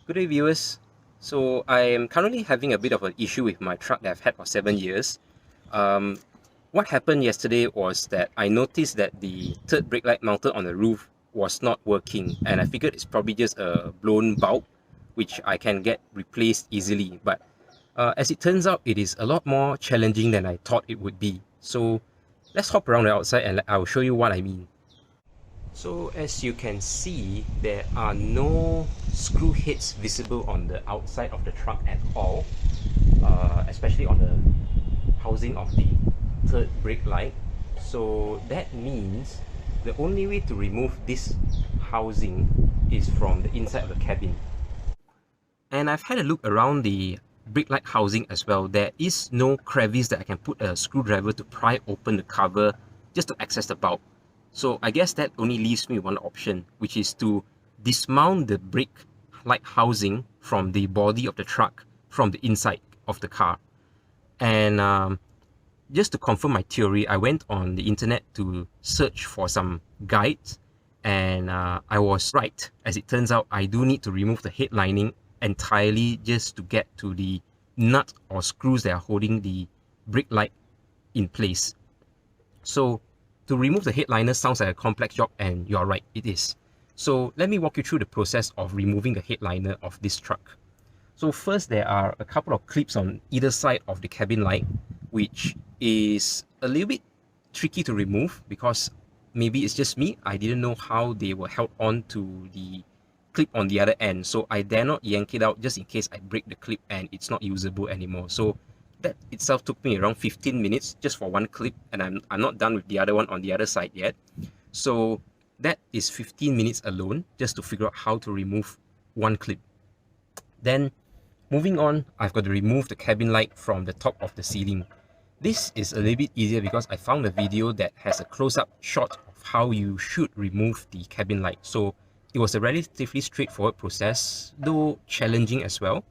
Good day, viewers. So I am currently having a bit of an issue with my truck that I've had for 7 years. Um, what happened yesterday was that I noticed that the third brake light mounted on the roof was not working, and I figured it's probably just a blown bulb, which I can get replaced easily. But as it turns out, it is a lot more challenging than I thought it would be. So let's hop around the outside and I'll show you what I mean. So as you can see, there are no screw heads visible on the outside of the truck at all, especially on the housing of the third brake light. So that means the only way to remove this housing is from the inside of the cabin. And I've had a look around the brake light housing as well. There is no crevice that I can put a screwdriver to pry open the cover just to access the bulb. So I guess that only leaves me one option, which is to dismount the brake light housing from the body of the truck from the inside of the car. And just to confirm my theory, I went on the internet to search for some guides, and I was right. As it turns out, I do need to remove the head lining entirely just to get to the nut or screws that are holding the brake light in place. So to remove the headliner sounds like a complex job, and you're right, it is. So let me walk you through the process of removing the headliner of this truck. So first, there are a couple of clips on either side of the cabin light, which is a little bit tricky to remove because maybe it's just me. I didn't know how they were held on to the clip on the other end. So I dare not yank it out just in case I break the clip and it's not usable anymore. So that itself took me around 15 minutes just for one clip, and I'm not done with the other one on the other side yet. So that is 15 minutes alone just to figure out how to remove one clip. Then moving on, I've got to remove the cabin light from the top of the ceiling. This is a little bit easier because I found a video that has a close-up shot of how you should remove the cabin light. So it was a relatively straightforward process, though challenging as well.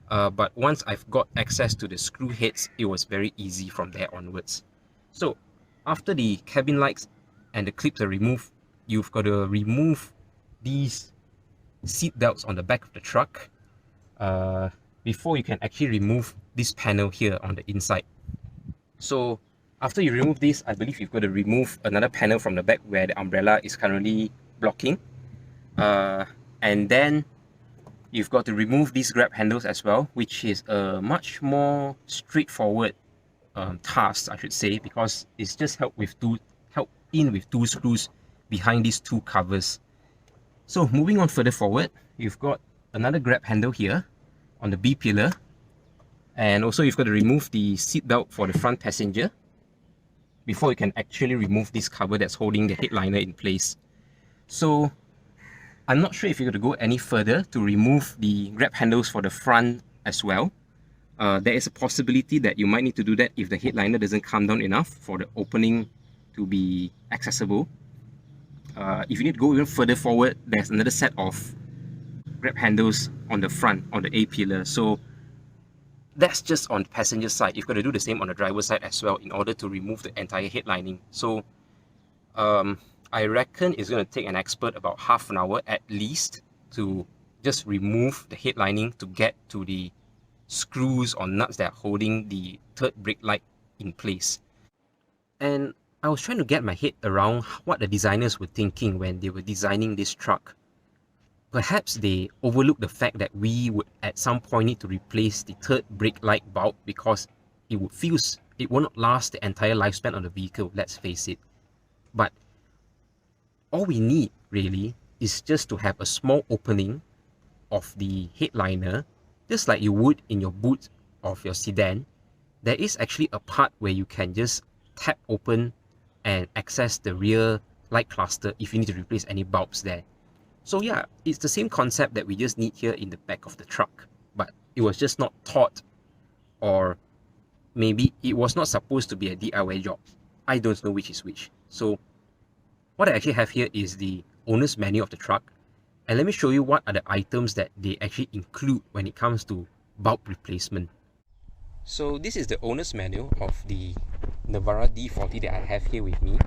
But once I've got access to the screw heads, it was very easy from there onwards. So after the cabin lights and the clips are removed, you've got to remove these seat belts on the back of the truck before you can actually remove this panel here on the inside. So after you remove this, I believe you've got to remove another panel from the back where the umbrella is currently blocking. And then you've got to remove these grab handles as well, which is a much more straightforward task, I should say, because it's just held in with two screws behind these two covers. So moving on further forward, you've got another grab handle here on the B pillar, and also you've got to remove the seat belt for the front passenger before you can actually remove this cover that's holding the headliner in place. So I'm not sure if you're going to go any further to remove the grab handles for the front as well. There is a possibility that you might need to do that if the headliner doesn't come down enough for the opening to be accessible. If you need to go even further forward, there's another set of grab handles on the front, on the A pillar. So that's just on the passenger side. You've got to do the same on the driver's side as well in order to remove the entire head lining. So I reckon it's going to take an expert about half an hour at least to just remove the head lining to get to the screws or nuts that are holding the third brake light in place. And I was trying to get my head around what the designers were thinking when they were designing this truck. Perhaps they overlooked the fact that we would at some point need to replace the third brake light bulb because it would fuse. It will not last the entire lifespan of the vehicle, let's face it. But all we need really is just to have a small opening of the headliner, just like you would in your boot of your sedan. There is actually a part where you can just tap open and access the rear light cluster if you need to replace any bulbs there. So yeah, it's the same concept that we just need here in the back of the truck, but it was just not taught, or maybe it was not supposed to be a DIY job. I don't know which is which. So what I actually have here is the owner's manual of the truck, and let me show you what are the items that they actually include when it comes to bulb replacement. So this is the owner's manual of the Navara D40 that I have here with me,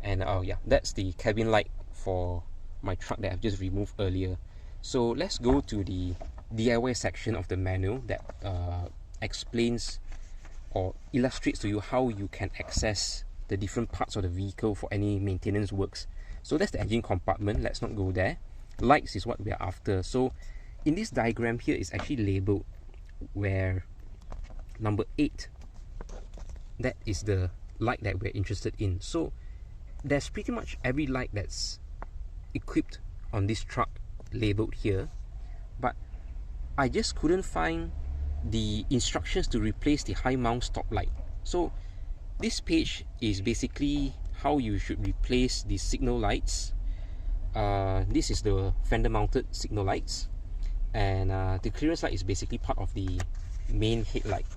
and yeah, that's the cabin light for my truck that I've just removed earlier. So let's go to the DIY section of the manual that explains or illustrates to you how you can access the different parts of the vehicle for any maintenance works. So that's the engine compartment. Let's not go there. Lights is what we are after. So in this diagram here is actually labeled where number 8, that is the light that we're interested in. So there's pretty much every light that's equipped on this truck labeled here, but I just couldn't find the instructions to replace the high mount stop light. So this page is basically how you should replace the signal lights. This is the fender mounted signal lights, and the clearance light is basically part of the main headlight.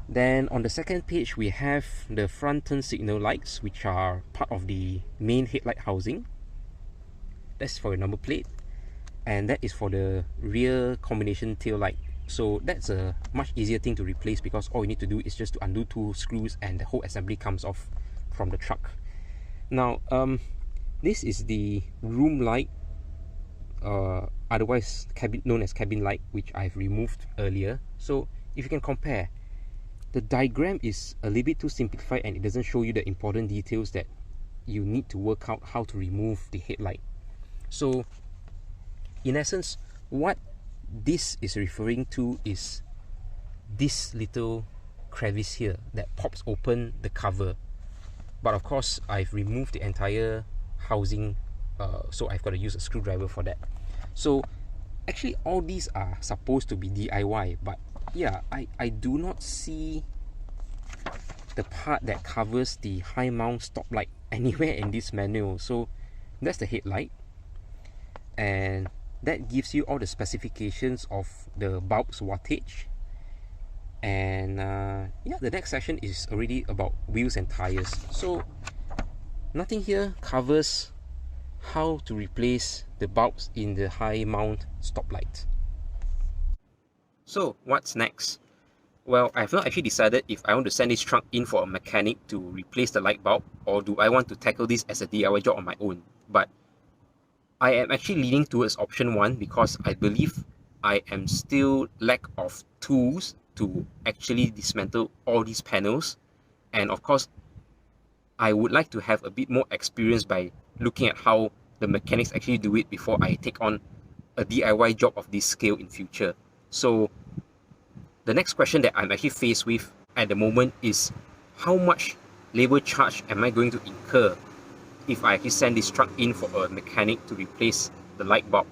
Then on the second page we have the front turn signal lights, which are part of the main headlight housing. That's for your number plate, and that is for the rear combination tail light. So that's a much easier thing to replace because all you need to do is just to undo 2 screws and the whole assembly comes off from the truck. Now this is the room light, otherwise known as cabin light, which I've removed earlier. So if you can compare, the diagram is a little bit too simplified and it doesn't show you the important details that you need to work out how to remove the headlight. So in essence, what this is referring to is this little crevice here that pops open the cover. But of course, I've removed the entire housing, so I've got to use a screwdriver for that. So actually all these are supposed to be DIY, but yeah, I do not see the part that covers the high mount stop light anywhere in this manual. So that's the headlight, and that gives you all the specifications of the bulb's wattage. And yeah, the next section is already about wheels and tires. So nothing here covers how to replace the bulbs in the high mount stop light. So what's next? Well, I've not actually decided if I want to send this truck in for a mechanic to replace the light bulb, or do I want to tackle this as a DIY job on my own. But I am actually leaning towards option 1 because I believe I am still lack of tools to actually dismantle all these panels. And of course, I would like to have a bit more experience by looking at how the mechanics actually do it before I take on a DIY job of this scale in future. So the next question that I'm actually faced with at the moment is how much labor charge am I going to incur if I actually send this truck in for a mechanic to replace the light bulb.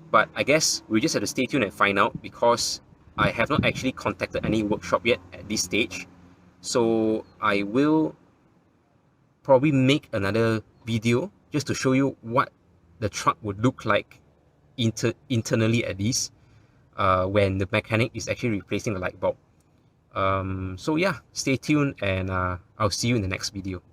But I guess we just have to stay tuned and find out, because I have not actually contacted any workshop yet at this stage. So I will probably make another video just to show you what the truck would look like internally at least, when the mechanic is actually replacing the light bulb. So yeah, stay tuned, and I'll see you in the next video.